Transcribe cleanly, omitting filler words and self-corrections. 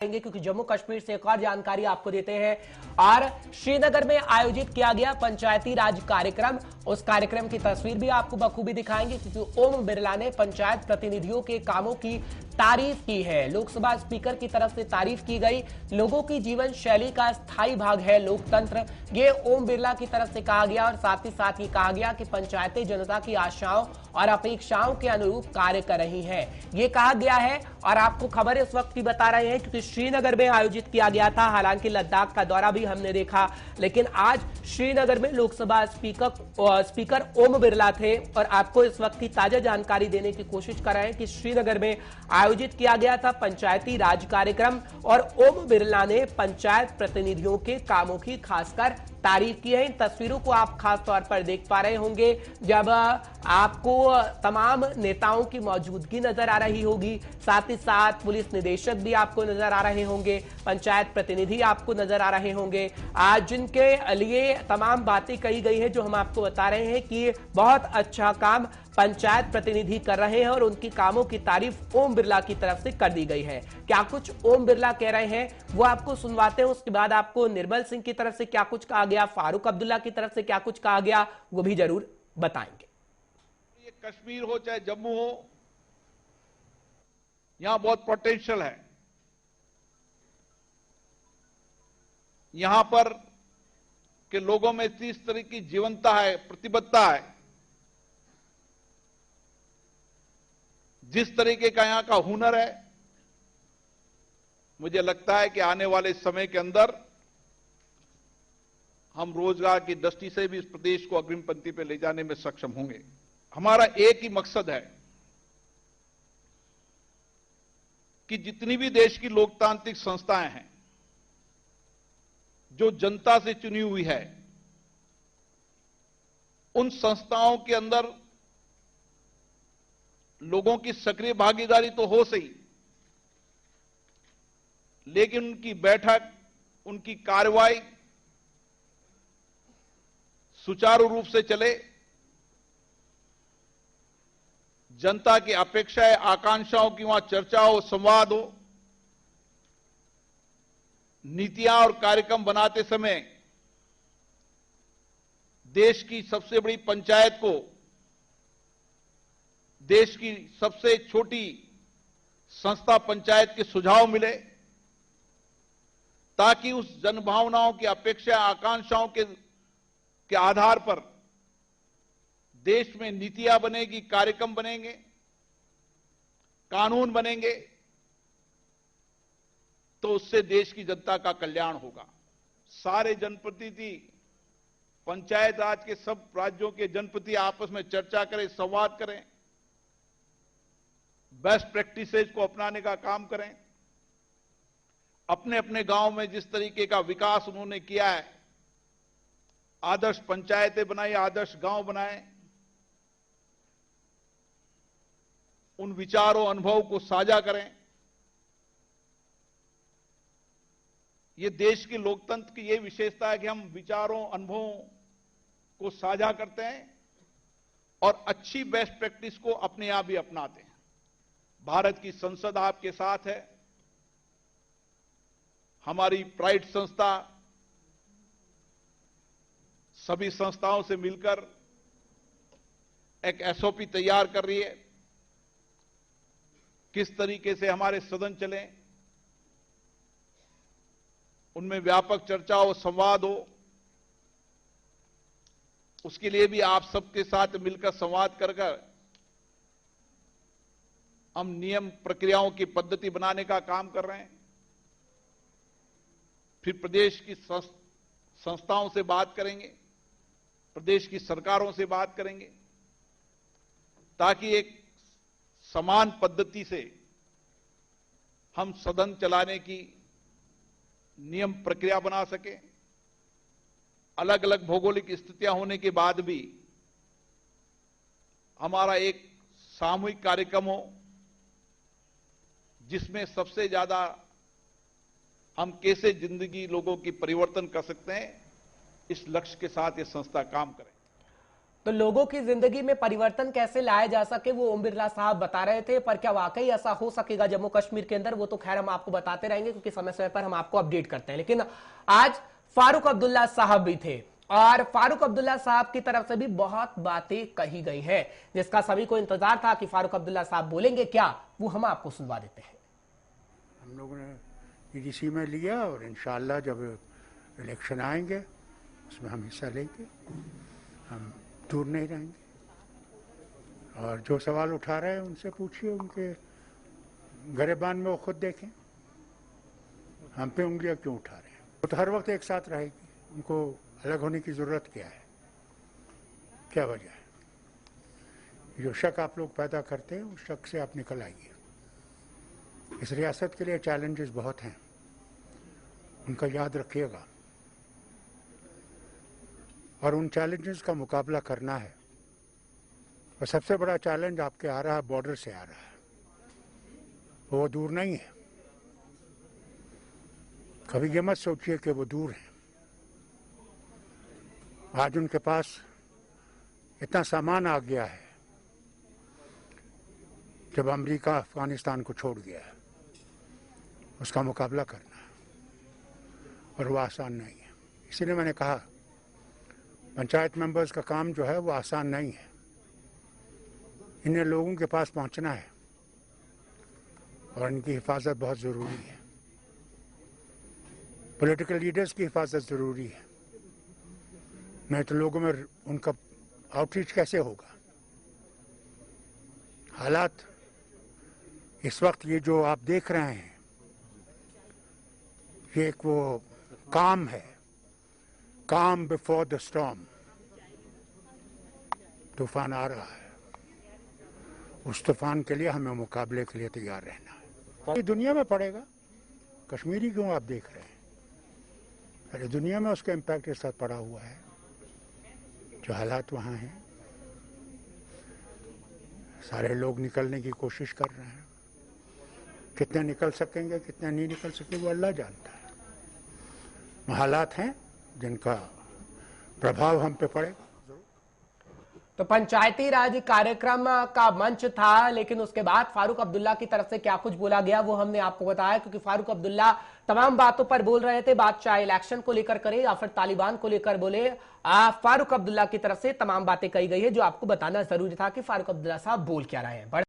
क्योंकि जम्मू कश्मीर से एक और जानकारी आपको देते हैं। और श्रीनगर में आयोजित किया गया पंचायती राज कार्यक्रम, उस कार्यक्रम की तस्वीर भी आपको बखूबी दिखाएंगे क्योंकि ओम बिरला ने पंचायत प्रतिनिधियों के कामों की तारीफ की है। लोकसभा स्पीकर की तरफ से तारीफ की गई। लोगों की जीवन शैली का स्थायी भाग है लोकतंत्र, ये ओम बिरला की तरफ से कहा गया। और साथ ही साथ ये कहा गया कि पंचायतें जनता की आशाओं और अपेक्षाओं के अनुरूप कार्य कर रही हैं, ये कहा गया है। और आपको खबर इस वक्त की बता रहे हैं क्योंकि श्रीनगर में आयोजित किया गया था। हालांकि लद्दाख का दौरा भी हमने देखा, लेकिन आज श्रीनगर में लोकसभा स्पीकर ओम बिरला थे। और आपको इस वक्त की ताजा जानकारी देने की कोशिश कर रहे हैं कि श्रीनगर में आयोजित किया गया था पंचायती राज कार्यक्रम और ओम बिरला ने पंचायत प्रतिनिधियों के कामों की खासकर तारीफ की है। इन तस्वीरों को आप खास तौर पर देख पा रहे होंगे जब आपको तमाम नेताओं की मौजूदगी नजर आ रही होगी, साथ ही साथ पुलिस निदेशक भी आपको नजर आ रहे होंगे, पंचायत प्रतिनिधि आपको नजर आ रहे होंगे, आज जिनके लिए तमाम बातें कही गई है जो हम आपको बता रहे हैं कि बहुत अच्छा काम पंचायत प्रतिनिधि कर रहे हैं और उनकी कामों की तारीफ ओम बिरला की तरफ से कर दी गई है। क्या कुछ ओम बिरला कह रहे हैं वो आपको सुनवाते हैं, उसके बाद आपको निर्मल सिंह की तरफ से क्या कुछ कहा गया, फारूक अब्दुल्ला की तरफ से क्या कुछ कहा गया, वो भी जरूर बताएंगे। ये कश्मीर हो चाहे जम्मू हो, यहां बहुत पोटेंशियल है। यहां पर के लोगों में इस तरह की जीवंतता है, प्रतिबद्धता है, जिस तरीके का यहां का हुनर है, मुझे लगता है कि आने वाले समय के अंदर हम रोजगार की दृष्टि से भी इस प्रदेश को अग्रिम पंक्ति पर ले जाने में सक्षम होंगे। हमारा एक ही मकसद है कि जितनी भी देश की लोकतांत्रिक संस्थाएं हैं जो जनता से चुनी हुई है, उन संस्थाओं के अंदर लोगों की सक्रिय भागीदारी तो हो सही, लेकिन उनकी बैठक, उनकी कार्रवाई सुचारू रूप से चले, जनता की अपेक्षाएं, आकांक्षाओं की वहां चर्चा हो, संवाद हो, नीतियां और कार्यक्रम बनाते समय देश की सबसे बड़ी पंचायत को देश की सबसे छोटी संस्था पंचायत के सुझाव मिले, ताकि उस जनभावनाओं की अपेक्षा, आकांक्षाओं के आधार पर देश में नीतियां बनेगी, कार्यक्रम बनेंगे, कानून बनेंगे, तो उससे देश की जनता का कल्याण होगा। सारे जनप्रतिनिधि, पंचायत राज के सब राज्यों के जनप्रतिनिधि आपस में चर्चा करें, संवाद करें, बेस्ट प्रैक्टिसेज को अपनाने का काम करें। अपने अपने गांव में जिस तरीके का विकास उन्होंने किया है, आदर्श पंचायतें बनाई, आदर्श गांव बनाए, उन विचारों, अनुभव को साझा करें। ये देश की लोकतंत्र की ये विशेषता है कि हम विचारों, अनुभवों को साझा करते हैं और अच्छी बेस्ट प्रैक्टिस को अपने आप भी अपनाते हैं। भारत की संसद आपके साथ है, हमारी प्राइड संस्था सभी संस्थाओं से मिलकर एक एसओपी तैयार कर रही है, किस तरीके से हमारे सदन चलें, उनमें व्यापक चर्चा हो, संवाद हो। उसके लिए भी आप सबके साथ मिलकर संवाद कर हम नियम, प्रक्रियाओं की पद्धति बनाने का काम कर रहे हैं। फिर प्रदेश की संस्थाओं से बात करेंगे, प्रदेश की सरकारों से बात करेंगे, ताकि एक समान पद्धति से हम सदन चलाने की नियम प्रक्रिया बना सके। अलग अलग भौगोलिक स्थितियां होने के बाद भी हमारा एक सामूहिक कार्यक्रम हो जिसमें सबसे ज्यादा हम कैसे जिंदगी लोगों की परिवर्तन कर सकते हैं, इस लक्ष्य के साथ ये संस्था काम करे। तो लोगों की जिंदगी में परिवर्तन कैसे लाया जा सके वो ओम बिरला साहब बता रहे थे, पर क्या वाकई ऐसा हो सकेगा जम्मू कश्मीर के अंदर, वो तो खैर हम आपको बताते रहेंगे क्योंकि समय समय पर हम आपको अपडेट करते हैं। लेकिन आज फारूक अब्दुल्ला साहब भी थे और फारूक अब्दुल्ला साहब की तरफ से भी बहुत बातें कही गई हैं, जिसका सभी को इंतजार था कि फारूक अब्दुल्ला साहब बोलेंगे क्या, वो हम आपको सुनवा देते हैं। हम लोगों ने ईडीसी में लिया और इंशाअल्लाह जब इलेक्शन आएंगे उसमें हम हिस्सा लेंगे, हम दूर नहीं रहेंगे। और जो सवाल उठा रहे हैं उनसे पूछिए, उनके गिरबान में वो खुद देखें, हम पे उंगलियां क्यों उठा रहे हैं। वो तो हर वक्त एक साथ रहेगी, उनको अलग होने की जरूरत क्या है, क्या वजह है। जो शक आप लोग पैदा करते हैं उस शक से आप निकल आइए। इस रियासत के लिए चैलेंजेस बहुत हैं, उनका याद रखिएगा और उन चैलेंजेस का मुकाबला करना है। और सबसे बड़ा चैलेंज आपके आ रहा है, बॉर्डर से आ रहा है, वो दूर नहीं है। कभी ये मत सोचिए कि वो दूर है। आज उनके पास इतना सामान आ गया है, जब अमेरिका अफगानिस्तान को छोड़ गया है, उसका मुकाबला करना है और वो आसान नहीं है। इसीलिए मैंने कहा पंचायत मेंबर्स का काम जो है वो आसान नहीं है। इन्हें लोगों के पास पहुंचना है और इनकी हिफाजत बहुत ज़रूरी है। पॉलिटिकल लीडर्स की हिफाजत ज़रूरी है, नहीं तो लोगों में उनका आउटरीच कैसे होगा। हालात इस वक्त ये जो आप देख रहे हैं, ये एक वो काम है, काम बिफोर द स्टॉर्म। तूफान आ रहा है, उस तूफान के लिए हमें मुकाबले के लिए तैयार रहना है। ये दुनिया में पड़ेगा, कश्मीरी क्यों आप देख रहे हैं, अरे दुनिया में उसका इम्पैक्ट इस साथ पड़ा हुआ है। जो हालात वहाँ हैं, सारे लोग निकलने की कोशिश कर रहे हैं। कितने निकल सकेंगे कितने नहीं निकल सकेंगे वो अल्लाह जानता है। हालात हैं जिनका प्रभाव हम पे पड़ेगा। तो पंचायती राज कार्यक्रम का मंच था, लेकिन उसके बाद फारूक अब्दुल्ला की तरफ से क्या कुछ बोला गया वो हमने आपको बताया, क्योंकि फारूक अब्दुल्ला तमाम बातों पर बोल रहे थे। बात चाहे इलेक्शन को लेकर करे या फिर तालिबान को लेकर बोले, फारूक अब्दुल्ला की तरफ से तमाम बातें कही गई है, जो आपको बताना जरूरी था कि फारूक अब्दुल्ला साहब बोल क्या रहे हैं।